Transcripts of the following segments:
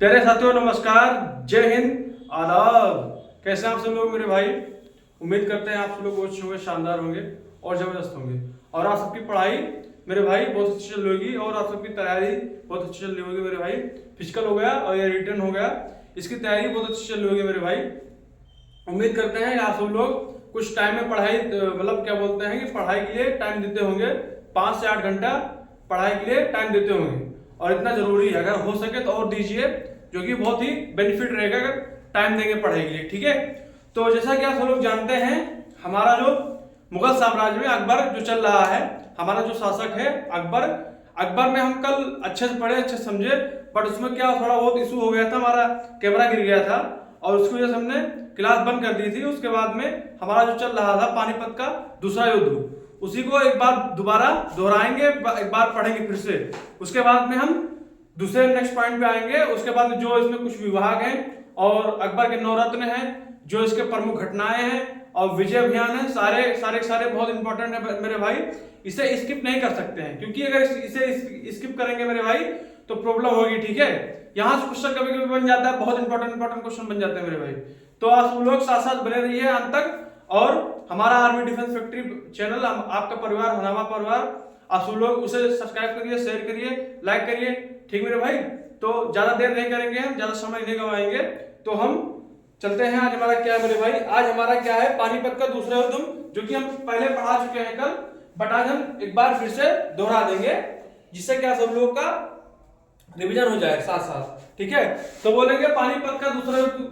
प्यारे साथियों नमस्कार, जय हिंद, आदाब। कैसे हैं आप सब लोग मेरे भाई। उम्मीद करते हैं आप सब लोग अच्छे होंगे, शानदार होंगे और जबरदस्त होंगे। और आप सबकी पढ़ाई मेरे भाई बहुत अच्छी चल रही होगी और आप सबकी तैयारी बहुत अच्छी चल रही होगी मेरे भाई। फिजिकल हो गया और ये रिटर्न हो गया, इसकी तैयारी बहुत अच्छी चल रही होगी मेरे भाई। उम्मीद करते हैं आप सब लोग कुछ टाइम में पढ़ाई मतलब क्या बोलते हैं कि पढ़ाई के लिए टाइम देते होंगे। 5 से 8 घंटा पढ़ाई के लिए टाइम देते होंगे और इतना जरूरी है, अगर हो सके तो और दीजिए, जो कि बहुत ही बेनिफिट रहेगा अगर टाइम देंगे पढ़ाई के लिए। ठीक है, तो जैसा कि आप सब लोग जानते हैं, हमारा जो मुगल साम्राज्य में अकबर जो चल रहा है, हमारा जो शासक है अकबर। अकबर में हम कल अच्छे से पढ़े, अच्छे से समझे, बट उसमें क्या थोड़ा बहुत इशू हो गया था, हमारा कैमरा गिर गया था और उसकी वजह से हमने क्लास बंद कर दी थी। उसके बाद में हमारा जो चल रहा था पानीपत का दूसरा युद्ध, उसी को एक बार दोबारा दोहराएंगे, एक बार पढ़ेंगे फिर से। उसके बाद में हम दूसरे नेक्स्ट पॉइंट पे आएंगे। उसके बाद में जो इसमें कुछ विभाग हैं और अकबर के नवरत्न हैं, जो इसके प्रमुख घटनाएं हैं और विजय अभियान है, सारे सारे सारे बहुत इंपॉर्टेंट है मेरे भाई। इसे स्किप नहीं कर सकते हैं, क्योंकि अगर इसे स्किप करेंगे मेरे भाई तो प्रॉब्लम होगी। ठीक है, यहाँ से क्वेश्चन कभी कभी बन जाता है, बहुत इंपॉर्टेंट क्वेश्चन बन जाते हैं मेरे भाई। तो आप लोग साथ साथ बने रहिए अंत तक। और हमारा आर्मी डिफेंस फैक्ट्री चैनल आपका परिवार, हमारा परिवार, आप सब लोग उसे सब्सक्राइब करिए, शेयर करिए, लाइक करिए। ठीक मेरे भाई, तो ज्यादा देर नहीं करेंगे, हम ज्यादा समय नहीं गवाएंगे, तो हम चलते हैं। आज हमारा क्या है मेरे भाई, आज हमारा क्या है पानीपत का दूसरा युद्ध, जो कि हम पहले पढ़ा चुके हैं कल, बट आज हम एक बार फिर से दोहरा देंगे, जिससे क्या सब लोग का रिवीजन हो जाए साथ साथ। ठीक है, तो बोलेंगे पानीपत का दूसरा युद्ध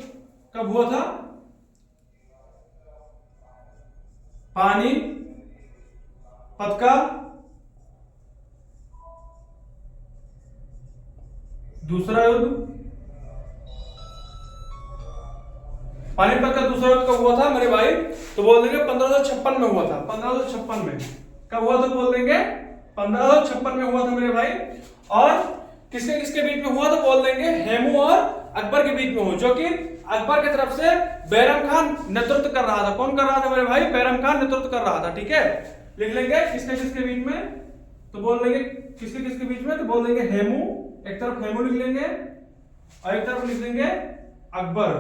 कब हुआ था। पानीपत का दूसरा युद्ध, पानीपत का दूसरा युद्ध कब हुआ था मेरे भाई, तो बोल देंगे 1556 में हुआ था। 1556 में कब हुआ था, बोल देंगे 1556 में हुआ था मेरे भाई। और किसके किसके बीच में हुआ, तो बोल देंगे हेमू और अकबर के बीच में हो, जो कि अकबर की तरफ से बैरम खान नेतृत्व कर रहा था। कौन कर रहा था मेरे भाई, बैरम खान नेतृत्व कर रहा था। ठीक है, लिख लेंगे किसके किसके बीच में, तो बोल देंगे किसके किसके बीच में, तो बोल देंगे हेमू, एक तरफ हेमू लिख लेंगे और एक तरफ लिख देंगे अकबर।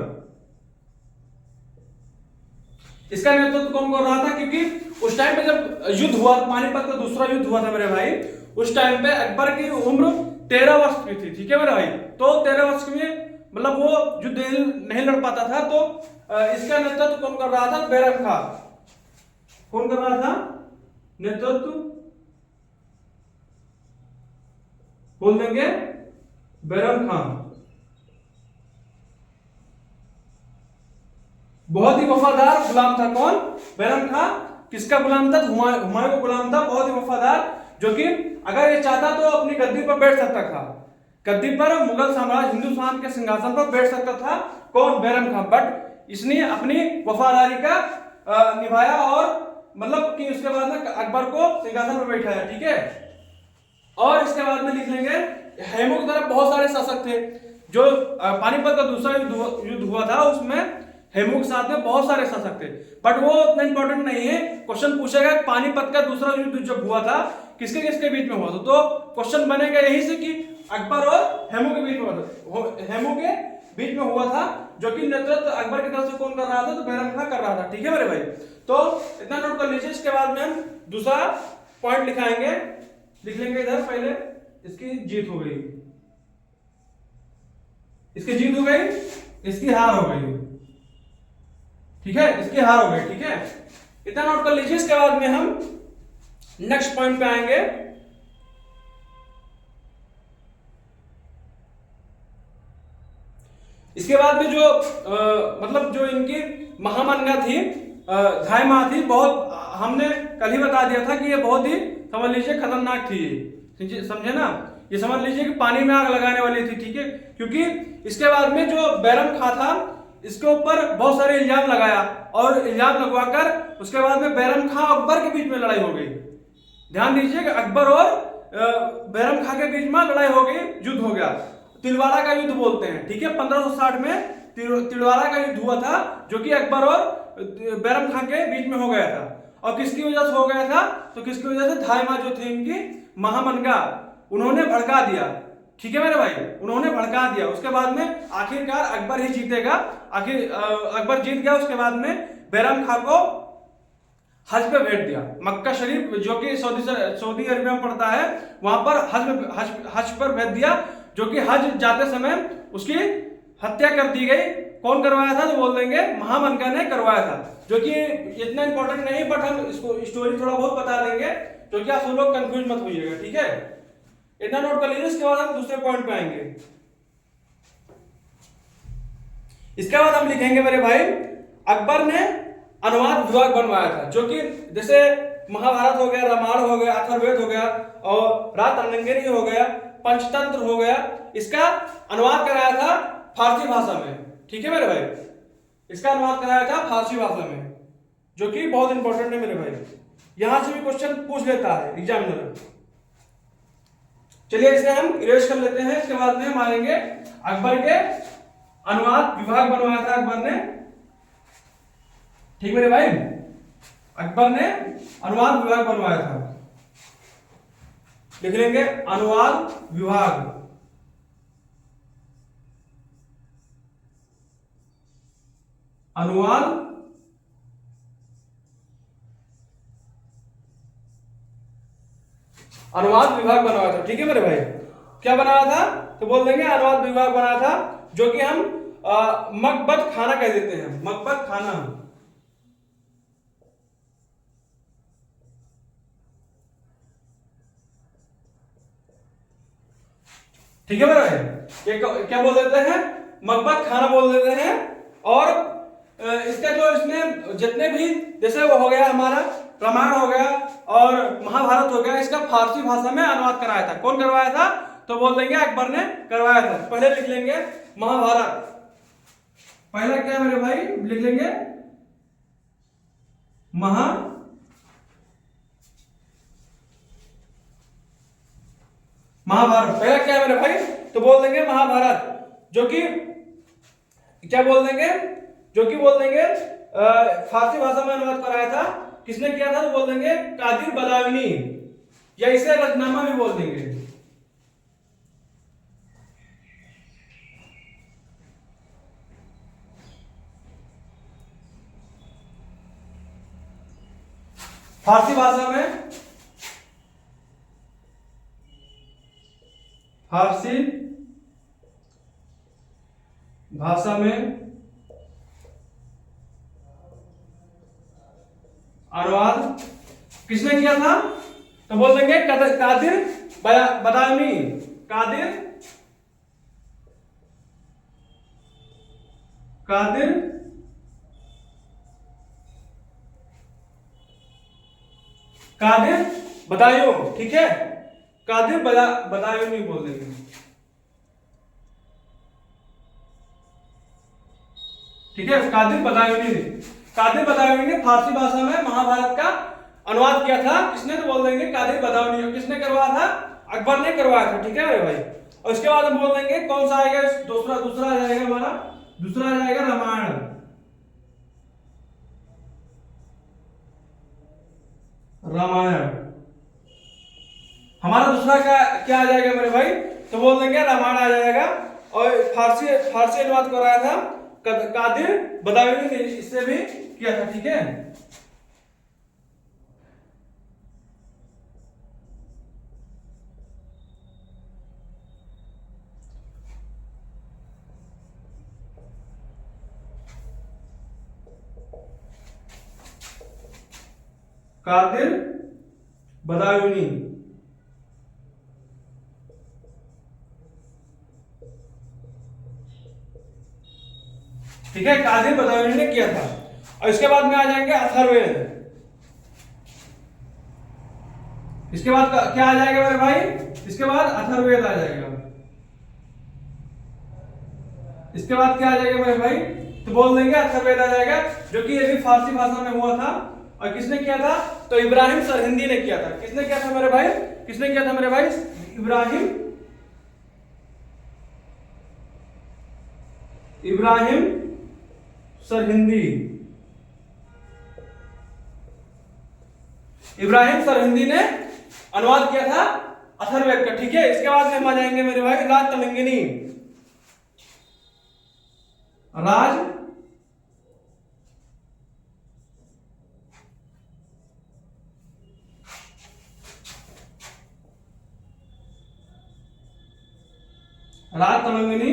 इसका नेतृत्व कौन कर रहा था, क्योंकि उस टाइम पे जब युद्ध हुआ, पानीपत का दूसरा युद्ध हुआ था मेरे भाई, उस टाइम पे अकबर की उम्र 13 वर्ष की थी। ठीक है मेरे भाई, तो 13 वर्ष में मतलब वो युद्ध नहीं लड़ पाता था, तो इसका नेतृत्व कौन कर रहा था, बैरम खान। कौन कर रहा था नेतृत्व, बोल देंगे बैरम खान। बहुत ही वफादार गुलाम था कौन, बैरम खान। किसका गुलाम था, हुमायूं का गुलाम था, बहुत ही वफादार, जो कि अगर ये चाहता तो अपनी गद्दी पर बैठ सकता था, गद्दी पर मुगल साम्राज्य हिंदुस्तान के सिंहासन पर बैठ सकता था कौन, बैरम खान। बट इसने अपनी वफादारी का निभाया और मतलब कि उसके बाद में अकबर को सिंहासन पर बैठाया। ठीक है, और इसके बाद में लिख लेंगे हेमू की तरफ बहुत सारे शासक थे। जो पानीपत का दूसरा युद्ध हुआ था, उसमें हेमू के साथ में बहुत सारे शासक थे, बट वो उतना इंपॉर्टेंट नहीं है। क्वेश्चन पूछेगा पानीपत का दूसरा युद्ध जब हुआ था किसके किसके बीच में हुआ था, तो क्वेश्चन बनेगा यही से कि अकबर और हेमू के बीच में हुआ था, हेमू के बीच में हुआ था, जो कि नेतृत्व अकबर की तरफ से कौन कर रहा था, तो बैरम खान कर रहा था। ठीक है मेरे भाई, तो इतना नोट कर लीजिए। इसके बाद में हम दूसरा पॉइंट लिखाएंगे, लिख लेंगे इधर। पहले इसकी जीत हो गई, इसकी जीत हो गई, इसकी हार हो गई। ठीक है, इसकी हार हो गई। ठीक है, इतना नोट कर लीजिए। इसके बाद में हम नेक्स्ट पॉइंट पे आएंगे। इसके बाद में जो मतलब जो इनकी महामनगा थी, धाय माँ थी, बहुत हमने कल ही बता दिया था कि ये बहुत ही समझ लीजिए खतरनाक थी, समझे ना। ये समझ लीजिए कि पानी में आग लगाने वाली थी। ठीक है, क्योंकि इसके बाद में जो बैरम खान था, इसके ऊपर बहुत सारे इल्जाम लगाया और इल्जाम लगवाकर उसके बाद में बैरम खान और अकबर के बीच में लड़ाई हो गई। ध्यान दीजिए कि अकबर और बैरम खान के बीच में लड़ाई हो गई, युद्ध हो गया, तिलवाड़ा का युद्ध बोलते हैं। ठीक है, 1560 में तिलवाड़ा का युद्ध हुआ था, जो कि अकबर और बैरम खान के बीच में हो गया था। और किसकी वजह से हो गया था, तो किसकी वजह से, धाय माँ जो थी इनकी महामनगा, उन्होंने भड़का दिया। ठीक है मेरे भाई, उन्होंने भड़का दिया। उसके बाद में आखिरकार अकबर ही जीतेगा, अकबर जीत गया। उसके बाद में बैरम खां को हज पे भेज दिया। मक्का शरीफ जो कि सऊदी अरबिया में पड़ता है, वहां पर हज पर भेज दिया, जो कि हज जाते समय उसकी हत्या कर दी गई। कौन करवाया था? तो बोल देंगे महामनका ने करवाया था, जो कि इतना इंपॉर्टेंट नहीं, बट हम इसको स्टोरी थोड़ा बहुत बता देंगे, क्योंकि आप सब लोग कंफ्यूज मत होइएगा, ठीक है। इतना नोट कर लीजिए। इसके बाद हम दूसरे पॉइंट पे आएंगे। इसके बाद हम लिखेंगे मेरे भाई, अकबर ने अनुवाद विभाग बनवाया था, जो कि जैसे महाभारत हो गया, रामायण हो गया, अथर्ववेद हो गया और रात हो गया, पंचतंत्र हो गया, इसका अनुवाद कराया था फारसी भाषा में, ठीक है मेरे भाई। इसका अनुवाद कराया था फारसी भाषा में, जो कि बहुत इंपॉर्टेंट है मेरे भाई, यहां से भी क्वेश्चन पूछ लेता है एग्जामिनर। चलिए इसे हम इरेज कर लेते हैं। इसके बाद में हम आएंगे अकबर के अनुवाद विभाग बनवाया था अकबर ने, ठीक मेरे भाई। अकबर ने अनुवाद विभाग बनवाया था, लिख लेंगे अनुवाद विभाग। अनुवाद विभाग बनाया था, ठीक है मेरे भाई। क्या बनाया था? तो बोल देंगे अनुवाद विभाग बनाया था, जो कि हम मकबत खाना कह देते हैं, मकबत खाना। ठीक है मेरे भाई, ये क्या बोल देते हैं? मकबत खाना बोल देते हैं। और इसका जो इसमें जितने भी, जैसे वो हो गया हमारा रामायण हो गया और महाभारत हो गया, इसका फारसी भाषा में अनुवाद कराया था। कौन करवाया था? तो बोल देंगे अकबर ने करवाया था। पहले लिख लेंगे महाभारत, पहला क्या मेरे भाई लिख लेंगे महाभारत। पहला क्या है मेरे भाई? तो बोल देंगे महाभारत, जो कि क्या बोल देंगे, जो कि बोल देंगे फारसी भाषा में अनुवाद कराया था। किसने किया था? तो बोल देंगे कादिर बदायूनी, या इसे रचनामा भी बोल देंगे। फारसी भाषा में, फारसी भाषा में अनुवाद किसने किया था? तो बोल देंगे कादिर बदायूनी, कादिर बदायूं, ठीक है, कादिर बदायूनी बोल देंगे। ठीक है, कादिर बदायूनी ने फारसी भाषा में महाभारत का अनुवाद किया था। किसने? तो बोल देंगे कादिर बदायूनी। किसने करवाया था? अकबर ने करवाया था, ठीक है मेरे भाई। और उसके बाद हम बोल देंगे कौन सा आएगा, दूसरा आ जाएगा हमारा, दूसरा आ जाएगा रामायण। हमारा दूसरा क्या आ जाएगा मेरे भाई? तो बोल देंगे रामायण आ जाएगा। और फारसी अनुवाद कराया था कादिर बदायूनी ने, इससे भी किया था, ठीक है। कादिर बदायूनी, ठीक है, कादिर बदायूनी ने किया था। और इसके बाद में आ जाएंगे अथर्ववेद। इसके बाद क्या आ जाएगा मेरे भाई? इसके बाद अथर्ववेद आ जाएगा। इसके बाद क्या आ जाएगा मेरे भाई? तो बोल देंगे अथर्ववेद आ जाएगा, जो कि ये भी फारसी भाषा में हुआ था। और किसने किया था? तो इब्राहिम सरहिंदी ने किया था। किसने किया था मेरे भाई? किसने किया था मेरे भाई? इब्राहिम सरहिंदी। इब्राहिम सरहिंदी ने अनुवाद किया था अथर्ववेद का, ठीक है। इसके बाद में हम आ जाएंगे मेरे भाई राज तलंगिनी। राज राज तलंगिनी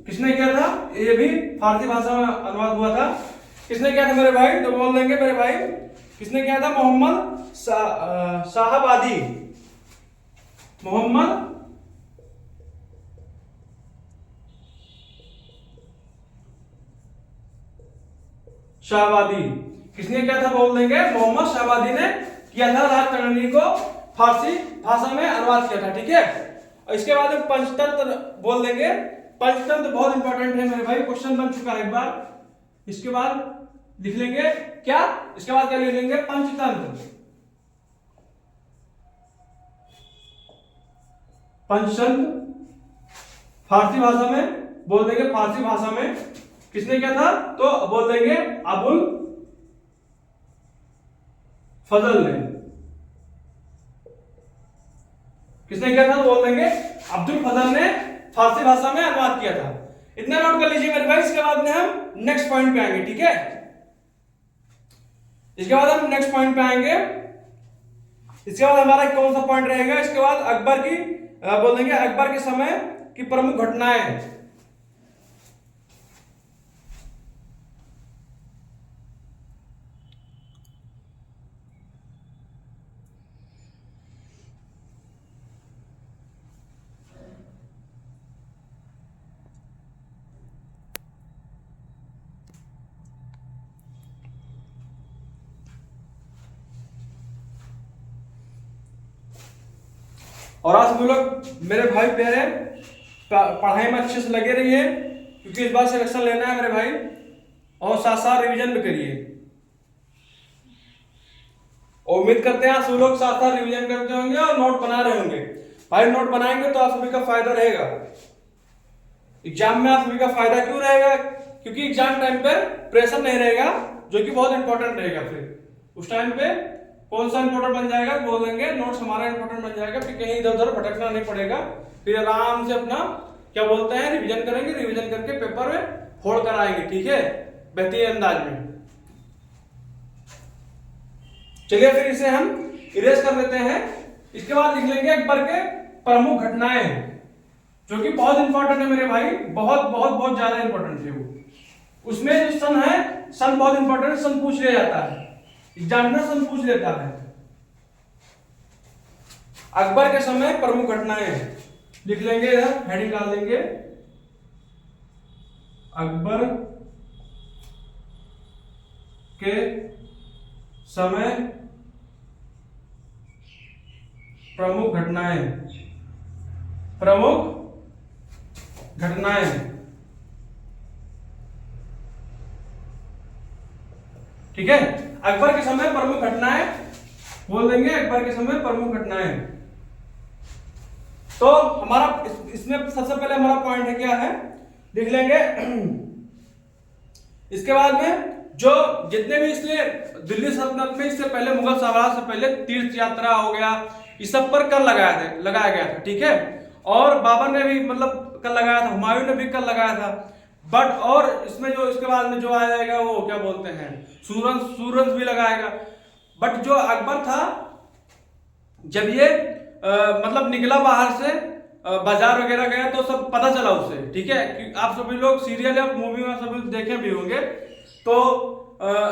किसने किया था? ये भी फारसी भाषा में अनुवाद हुआ था। किसने किया था मेरे भाई? तो बोल देंगे मेरे भाई, किसने किया था? मोहम्मद शाहबादी। मोहम्मद शाहबादी किसने किया था? बोल देंगे मोहम्मद शाहबादी ने किया था। राज तलंगिनी को फारसी भाषा में अनुवाद किया था, ठीक है। और इसके बाद पंचतंत्र बोल देंगे। पंचतंत्र बहुत इंपॉर्टेंट है मेरे भाई, क्वेश्चन बन चुका है एक बार। इसके बाद लिख लेंगे क्या? इसके बाद क्या लिख लेंगे? पंचतंत्र। पंचतंत्र फारसी भाषा में बोल देंगे, फारसी भाषा में किसने किया था? तो बोल देंगे अबुल फजल ने। किसने किया था? तो बोल देंगे अब्दुल फजल ने फारसी भाषा में अनुवाद किया था। इतना नोट कर लीजिए मेरे भाई। इसके बाद में हम नेक्स्ट पॉइंट पे आएंगे, ठीक है। इसके बाद हम नेक्स्ट पॉइंट पे आएंगे। इसके बाद हमारा कौन सा पॉइंट रहेगा? इसके बाद अकबर की बोल देंगे अकबर के समय की प्रमुख घटनाएं। और आज हम लोग मेरे भाई प्यारे पढ़ाई में अच्छे से लगे रहिए, क्योंकि इस बार सिलेक्शन लेना है मेरे भाई। और साथ साथ रिवीजन भी करिए। उम्मीद करते हैं आप सब लोग साथ साथ रिवीजन करते होंगे और नोट बना रहे होंगे। भाई नोट बनाएंगे तो आप सभी का फायदा रहेगा। एग्जाम में आप सभी का फायदा क्यों रहेगा? क्योंकि एग्जाम टाइम पर प्रेशर नहीं रहेगा, जो कि बहुत इंपॉर्टेंट रहेगा। फिर उस टाइम पे कौन सा इंपॉर्टेंट बन जाएगा? बोल देंगे नोट्स हमारा इंपॉर्टेंट बन जाएगा। फिर कहीं इधर उधर भटकना नहीं पड़ेगा। फिर आराम से अपना क्या बोलते हैं रिवीजन करेंगे। रिवीजन करके पेपर में फोड़ कर आएंगे, ठीक है, बेहतरीन अंदाज में। चलिए फिर इसे हम इरेज कर देते हैं। इसके बाद लिख लेंगे अकबर के प्रमुख घटनाएं, जो कि बहुत इंपॉर्टेंट है मेरे भाई। बहुत बहुत बहुत ज्यादा इंपॉर्टेंट है वो। उसमें जो सन है, सन बहुत इंपॉर्टेंट, सन पूछ लिया जाता है, एग्जामिनर सन पूछ लेता है। अकबर के समय प्रमुख घटनाएं लिख लेंगे, इधर हेडिंग डाल देंगे अकबर के समय प्रमुख घटनाएं। प्रमुख घटनाएं, ठीक है। अकबर के समय प्रमुख घटनाएं बोल देंगे, अकबर के समय प्रमुख घटनाएं। तो हमारा इसमें सबसे पहले हमारा पॉइंट है क्या है, लिख लेंगे। इसके बाद में जो जितने भी इसलिए दिल्ली सल्तनत में इससे पहले मुगल साम्राज्य से पहले तीर्थ यात्रा हो गया, इस सब पर कर लगाया गया था, ठीक है। और बाबर ने भी मतलब कर लगाया था, हुमायूं ने भी कर लगाया था। बट और इसमें जो इसके बाद में जो आ जाएगा वो क्या बोलते हैं सूरज भी लगाएगा। बट जो अकबर था, जब ये मतलब निकला बाहर से, बाजार वगैरह गया तो सब पता चला उसे, ठीक है। आप सभी लोग सीरियल या मूवी में सभी देखे भी होंगे। तो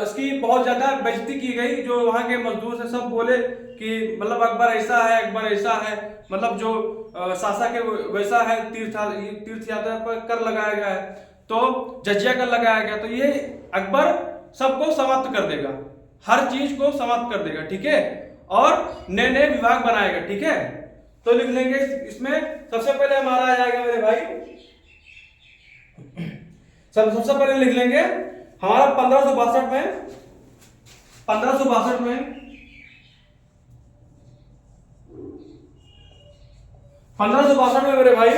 इसकी बहुत ज्यादा बेइज्जती की गई। जो वहां के मजदूर से सब बोले कि मतलब अकबर ऐसा है, अकबर ऐसा है, मतलब जो शासक है वैसा है, तीर्थ यात्रा पर कर लगाया गया है, तो जजिया कर लगाया गया। तो ये अकबर सबको समाप्त कर देगा, हर चीज को समाप्त कर देगा, ठीक है। और नए नए विभाग बनाएगा, ठीक है। तो लिख लेंगे इसमें सबसे पहले हमारा आ जाएगा मेरे भाई, सबसे पहले लिख लेंगे हमारा 1562 में 1562 में मेरे भाई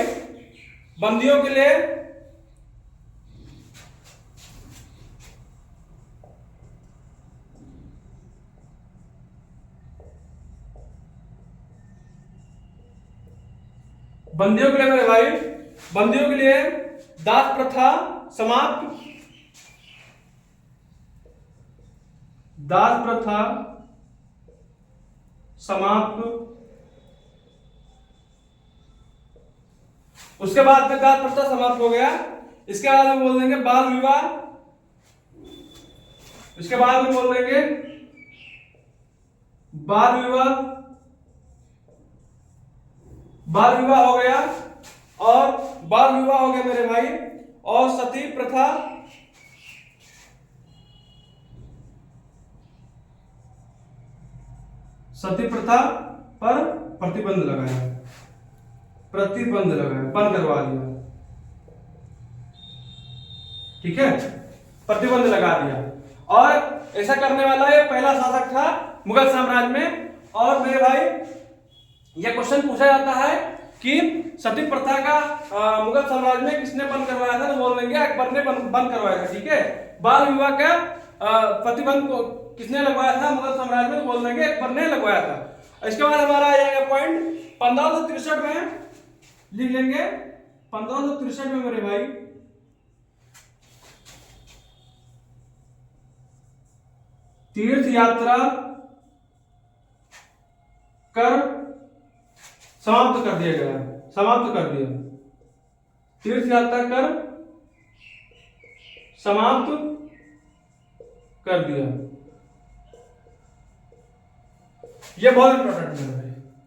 बंदियों के लिए बंदियों के लिए मेरे भाई, बंदियों के लिए दास प्रथा समाप्त, दास प्रथा समाप्त। उसके बाद में दास प्रथा समाप्त हो गया, इसके बाद में बोल देंगे बाल विवाह, इसके बाद में बोल देंगे बाल विवाह, बाल विवाह हो गया, और बाल विवाह हो गया मेरे भाई, और सती प्रथा, सती प्रथा पर प्रतिबंध लगाया, प्रतिबंध लगाया, बंद करवा दिया, ठीक है, प्रतिबंध लगा दिया। और ऐसा करने वाला ये पहला शासक था मुगल साम्राज्य में। और मेरे भाई यह क्वेश्चन पूछा जाता है कि सती प्रथा का मुगल साम्राज्य में किसने बंद करवाया था, तो बोल देंगे अकबर ने बंद करवाया था, ठीक है। बाल विवाह का प्रतिबंध किसने लगवाया था मुगल साम्राज्य में, तो बोल देंगे अकबर ने लगवाया था। इसके बाद हमारा आ जाएगा पॉइंट 1563 में, लिख लेंगे 1563 में मेरे भाई तीर्थ यात्रा कर समाप्त कर दिया गया, समाप्त कर दिया, तीर्थ यात्रा कर समाप्त कर दिया। ये बहुत इंपॉर्टेंट है,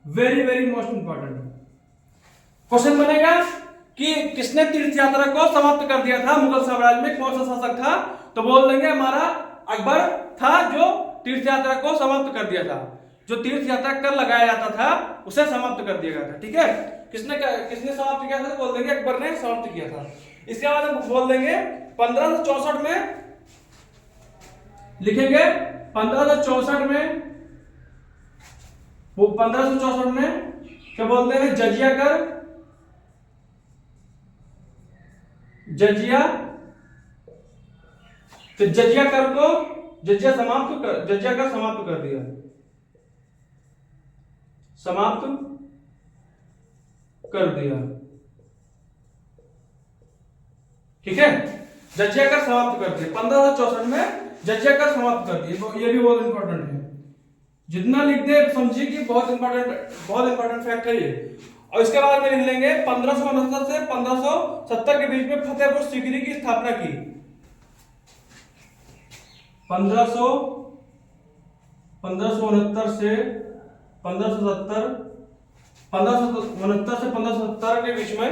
very very most important question बनेगा कि किसने तीर्थ यात्रा को समाप्त कर दिया था मुगल साम्राज्य में, कौन सा शासक था, तो बोल देंगे हमारा अकबर था जो तीर्थ यात्रा को समाप्त कर दिया था। जो तीर्थ यात्रा कर लगाया जाता था उसे समाप्त कर दिया गया था, ठीक है। किसने समाप्त किया था, तो बोल देंगे अकबर ने समाप्त किया था। इसके बाद हम बोल देंगे 1564 में, लिखेंगे 1564 में, वो 1564 में क्या बोलते हैं, जजिया कर, जजिया, तो जजिया कर को जजिया कर समाप्त कर दिया, समाप्त कर दिया, ठीक है। जजिया कर समाप्त कर दिया 1564 में, जजिया कर समाप्त कर दिया। ये भी बहुत इंपॉर्टेंट है, जितना लिख दे समझिए कि बहुत इंपॉर्टेंट फैक्ट है ये। और इसके बाद में लिख लेंगे 1569 से 1570 के बीच में फतेहपुर सीकरी की स्थापना की। 1569 से 1570, 1569 से 1570 के बीच में,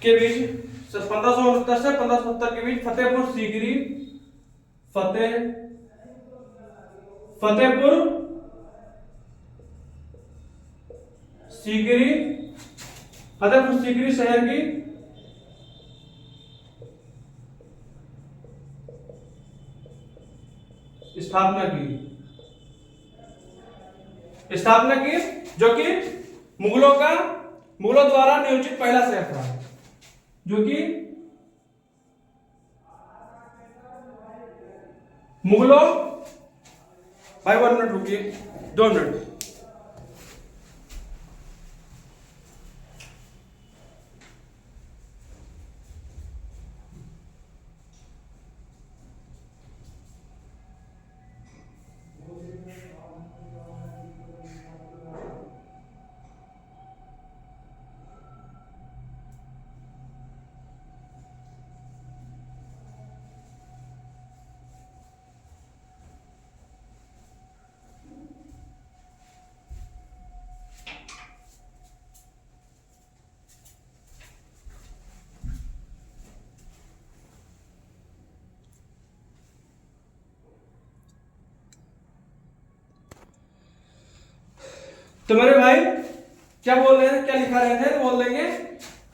1569 से 1570 के बीच फतेहपुर सीकरी, फतेहपुर सीकरी शहर की स्थापना की, जो कि मुगलों द्वारा नियोजित पहला शहर था, जो कि मुगलों, भाई 1 मिनट रुकिए, 2 मिनट। तो मेरे भाई क्या बोल रहे थे, क्या लिखा रहे थे, तो बोल देंगे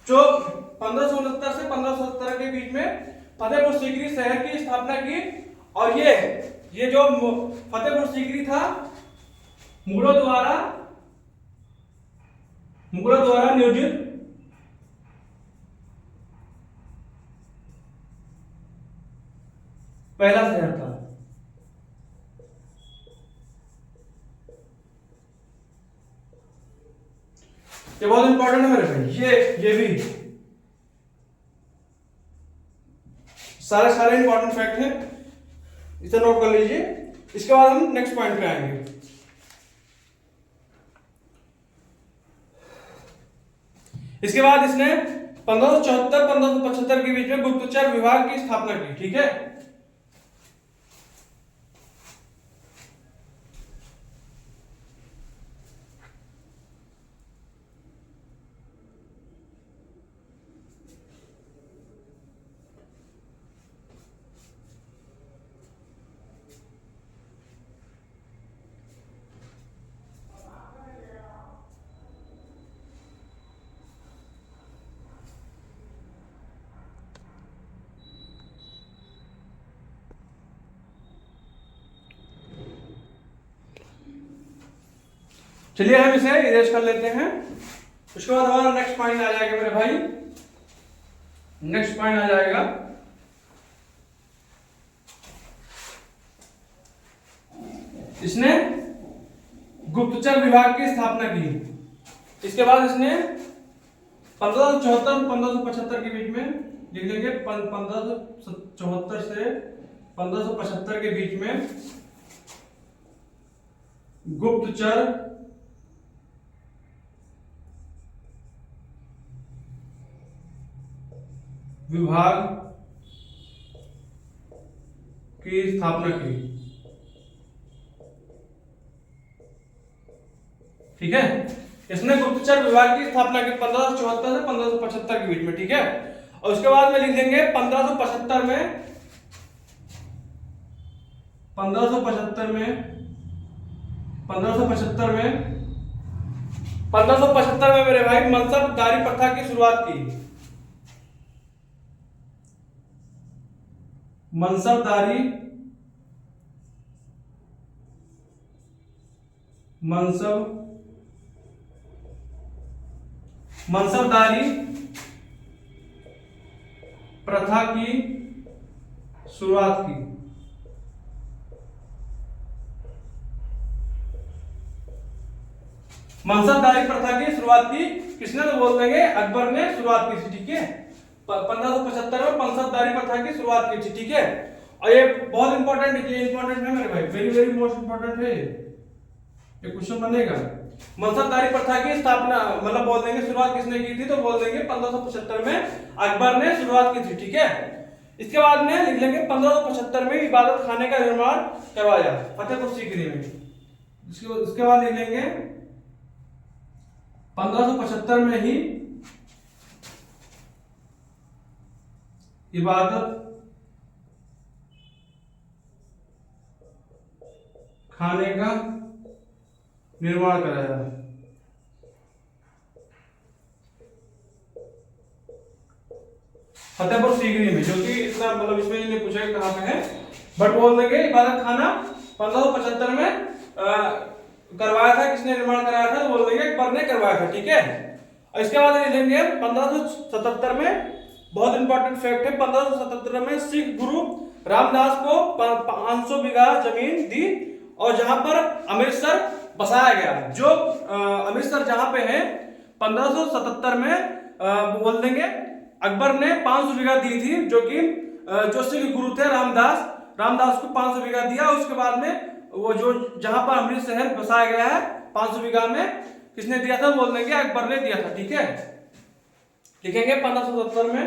जो 1569 से 1570 के बीच में फतेहपुर सीकरी शहर की स्थापना की। और ये जो फतेहपुर सीकरी था मुगलों द्वारा नियोजित पहला शहर था। ये बहुत इंपॉर्टेंट इंपॉर्टेंट है मेरे भाई, ये भी सारे इंपॉर्टेंट फैक्ट हैं, इसे नोट कर लीजिए। इसके बाद हम नेक्स्ट पॉइंट पे आएंगे। इसके बाद इसने 1574-1575 के बीच में गुप्तचर विभाग की स्थापना की, ठीक है। चलिए हम इसे इरेज कर लेते हैं। उसके बाद हमारा नेक्स्ट पॉइंट आ जाएगा मेरे भाई, नेक्स्ट पॉइंट आ जाएगा इसने गुप्तचर विभाग की स्थापना की। इसके बाद इसने 1574-1575 के बीच में लिख लेंगे, 1574 से 1575 के बीच में गुप्तचर विभाग की स्थापना की, ठीक है। इसने गुप्तचर विभाग की स्थापना की 1574 से 1575 के बीच में, ठीक है। और उसके बाद में लिख देंगे 1575 में 1575 में मेरे भाई मनसबदारी प्रथा की शुरुआत की। मनसबदारी प्रथा की शुरुआत की। मनसबदारी प्रथा की शुरुआत की किसने, तो बोल देंगे अकबर ने शुरुआत की थी, ठीक है। 1575 में मनसबदारी प्रथा की शुरुआत की थी, ठीक है। और ये बहुत इंपॉर्टेंट है मेरे भाई, वेरी वेरी मोस्ट इंपॉर्टेंट है ये क्वेश्चन बनेगा। मनसबदारी प्रथा की स्थापना मतलब बोल देंगे शुरुआत किसने की थी, तो बोल देंगे 1575 में अकबर ने शुरुआत की थी, ठीक है। इसके बाद में लिख लेंगे 1575 में इबादत खाने का निर्माण करवाया फतेहपुर सीकरी में। इसके बाद लिख लेंगे 1575 में ही इबादत खाने का निर्माण कराया। फतेहपुर सीकरी में, जो कि इतना मतलब इसमें इन्हें पूछा कहां पे है, बट बोल देंगे इबादत खाना 1575 में करवाया था। किसने निर्माण कराया था, तो बोल देंगे अकबर ने करवाया था, ठीक है। और इसके बाद लिख देंगे 1577 में, बहुत इंपॉर्टेंट फैक्ट है, 1577 में सिख गुरु रामदास को 500 बीघा जमीन दी और जहां पर अमृतसर बसाया गया। जो अमृतसर जहां पे है 1577 में बोल देंगे अकबर ने 500 बीघा दी थी, जो कि जो सिख गुरु थे रामदास को 500 बीघा दिया। उसके बाद में वो जो जहां पर अमृत शहर बसाया गया है 500 बीघा में किसने दिया था, बोल देंगे अकबर ने दिया था, ठीक है। लिखेंगे 1577 में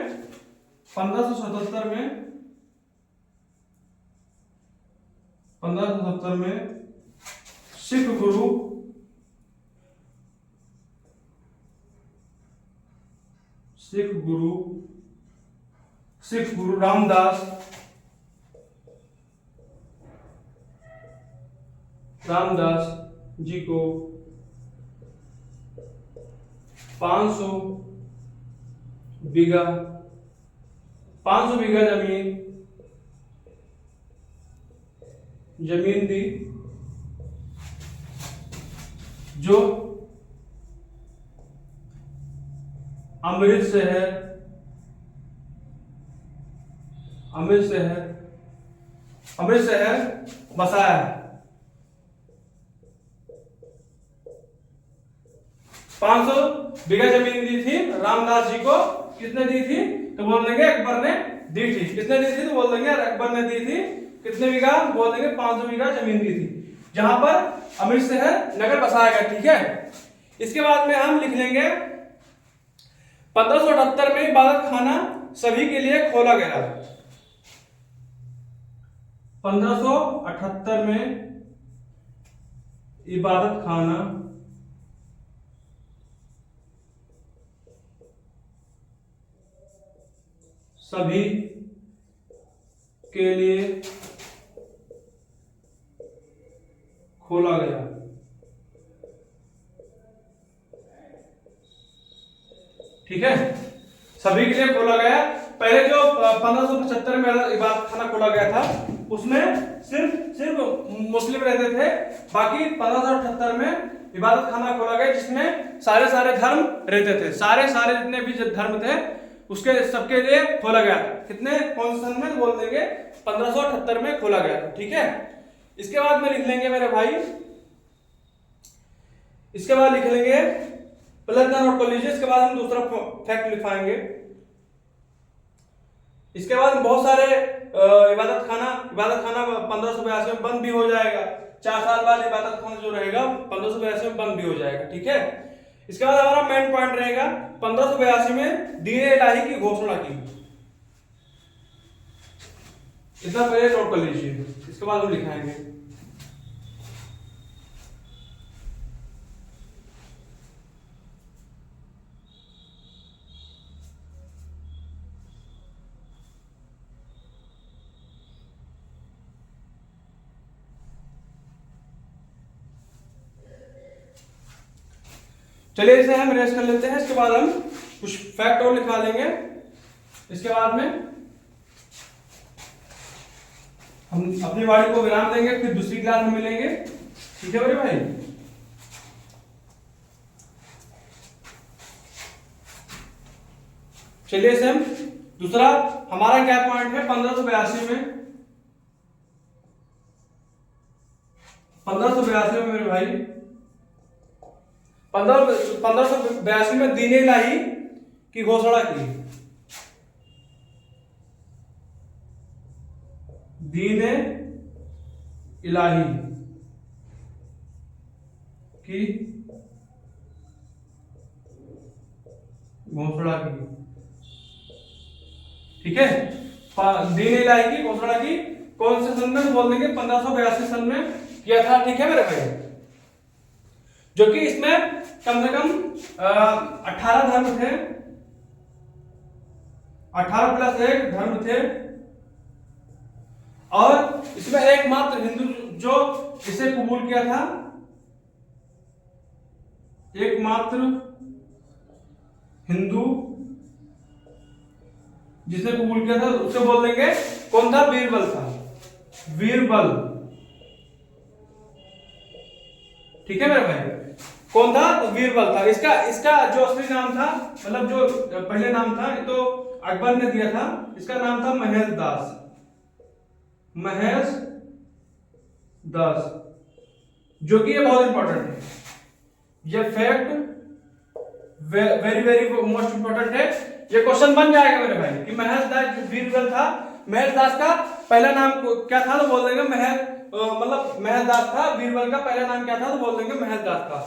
सिख गुरु रामदास जी को 500 बीघा जमीन दी, जो अमृत शहर बसाया। 500 बीघा जमीन दी थी रामदास जी को। कितने दी थी तो बोल देंगे अकबर ने दी थी। कितने दी थी तो बोल देंगे अकबर ने दी थी। कितने बीघा बोल देंगे 500 बीघा जमीन दी थी, जहां पर अमृत शहर नगर बसाया गया। ठीक है, इसके बाद में हम लिख लेंगे 1578 में इबादत खाना सभी के लिए खोला गया। 1578 में इबादत खाना सभी के लिए खोला गया। ठीक है, सभी के लिए खोला गया। पहले जो 1575 में इबादत खाना खोला गया था उसमें सिर्फ मुस्लिम रहते थे, बाकी 1578 में इबादत खाना खोला गया जिसमें सारे धर्म रहते थे। सारे जितने भी धर्म थे उसके सबके लिए खोला गया। कितने कौन से सन में बोल देंगे 1578 में खोला गया था। ठीक है, इसके बाद में लिख लेंगे मेरे भाई, इसके बाद लिख लेंगे प्लस का नोट कर लीजिए। इसके बाद हम दूसरा फैक्ट लिखाएंगे। इसके बाद बहुत सारे इबादत खाना 1582 में बंद भी हो जाएगा। 4 साल बाद इबादत खाना जो रहेगा 1582 में बंद भी हो जाएगा। ठीक है, इसके बाद हमारा मेन पॉइंट रहेगा 1582 में दीन इलाही की घोषणा की। इतना पहले नोट कर लीजिए, इसके बाद हम लिखाएंगे। चलिए इसे हम रेस कर लेते हैं। इसके बाद हम कुछ फैक्ट और लिखवा लेंगे। इसके बाद में हम अपनी वाणी को विराम देंगे, फिर दूसरी क्लास में मिलेंगे। ठीक है मेरे भाई, चलिए इसे हम दूसरा हमारा क्या पॉइंट है 1582 में। 1582 में मेरे भाई 1582 में दीन इलाही की घोषणा की। दीन इलाही की घोषणा की। ठीक है, दीन इलाही की घोषणा की कौन से सन में बोल देंगे 1582 सन में किया था। ठीक है मेरे भाई, जो कि इसमें कम से कम 18 धर्म थे, 18 प्लस 1 धर्म थे, और इसमें एकमात्र हिंदू जो इसे कबूल किया था, एकमात्र हिंदू जिसने कबूल किया था उसे बोल देंगे कौन था, बीरबल था, बीरबल। ठीक है मेरे भाई, कौन था तो बीरबल था। इसका जो असली नाम था, मतलब जो पहले नाम था तो अकबर ने दिया था, इसका नाम था महेश दास, महेश दास, जो कि ये बहुत इंपॉर्टेंट है। ये fact very very most important है। ये क्वेश्चन बन जाएगा मेरे भाई कि महेश दास जो बीरबल था, महेश दास का पहला नाम क्या था तो बोल देंगे मतलब महेश दास था। बीरबल का पहला नाम क्या था तो बोल देंगे महेश दास था।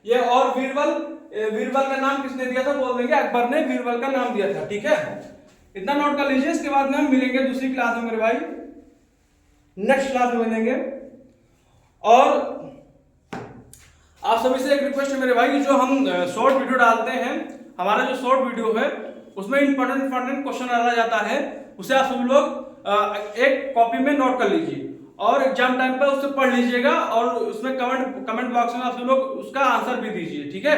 ये और बीरबल का नाम किसने दिया था बोल देंगे अकबर ने बीरबल का नाम दिया था। ठीक है, इतना नोट कर लीजिए। इसके बाद में हम मिलेंगे दूसरी क्लास में मेरे भाई, नेक्स्ट क्लास में मिलेंगे। और आप सभी से एक रिक्वेस्ट है मेरे भाई कि जो हम शॉर्ट वीडियो डालते हैं, हमारा जो शॉर्ट वीडियो है उसमें इंपॉर्टेंट क्वेश्चन डाला जाता है, उसे आप सब लोग एक कॉपी में नोट कर लीजिए और एग्जाम टाइम पर उसे पढ़ लीजिएगा और उसमें कमेंट बॉक्स में आप सब लोग उसका आंसर भी दीजिए। ठीक है,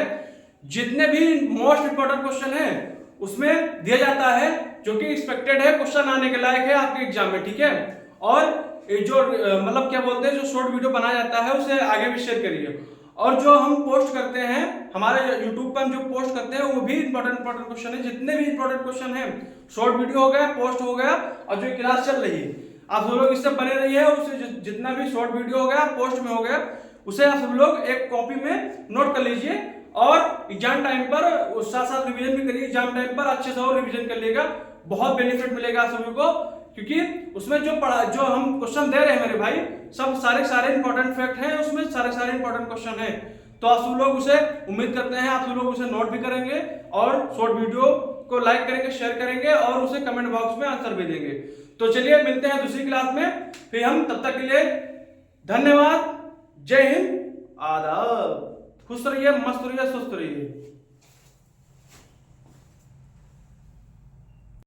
जितने भी मोस्ट इंपॉर्टेंट क्वेश्चन है उसमें दिया जाता है जो कि एक्सपेक्टेड है, क्वेश्चन आने के लायक है आपके एग्जाम में। ठीक है, और जो मतलब क्या बोलते हैं जो शॉर्ट वीडियो बनाया जाता है उसे आगे भी शेयर करिए। और जो हम पोस्ट करते हैं हमारे YouTube पर, हम जो पोस्ट करते हैं वो भी इंपॉर्टेंट क्वेश्चन है। जितने भी इंपॉर्टेंट क्वेश्चन है, शॉर्ट वीडियो हो गया, पोस्ट हो गया, और जो क्लास चल रही है, आप सब लोग इससे बने रहिए। उसे जितना भी शॉर्ट वीडियो हो गया, पोस्ट में हो गया, उसे आप सब लोग एक कॉपी में नोट कर लीजिए और एग्जाम टाइम पर उस साथ साथ रिवीजन भी करिए, एग्जाम टाइम पर अच्छे से और रिवीजन कर लेगा, बहुत बेनिफिट मिलेगा आप सभी को, क्योंकि उसमें जो हम क्वेश्चन दे रहे हैं मेरे भाई, सब सारे इंपॉर्टेंट फैक्ट हैं, उसमें सारे इंपॉर्टेंट क्वेश्चन हैं। तो आप सब लोग उसे उम्मीद करते हैं आप सब लोग उसे नोट भी करेंगे और शॉर्ट वीडियो को लाइक करेंगे, शेयर करेंगे और उसे कमेंट बॉक्स में आंसर भी देंगे। तो चलिए मिलते हैं दूसरी क्लास में, फिर हम तब तक के लिए धन्यवाद, जय हिंद, आदाब, खुश रहिए, मस्त रहिए, स्वस्थ रहिए।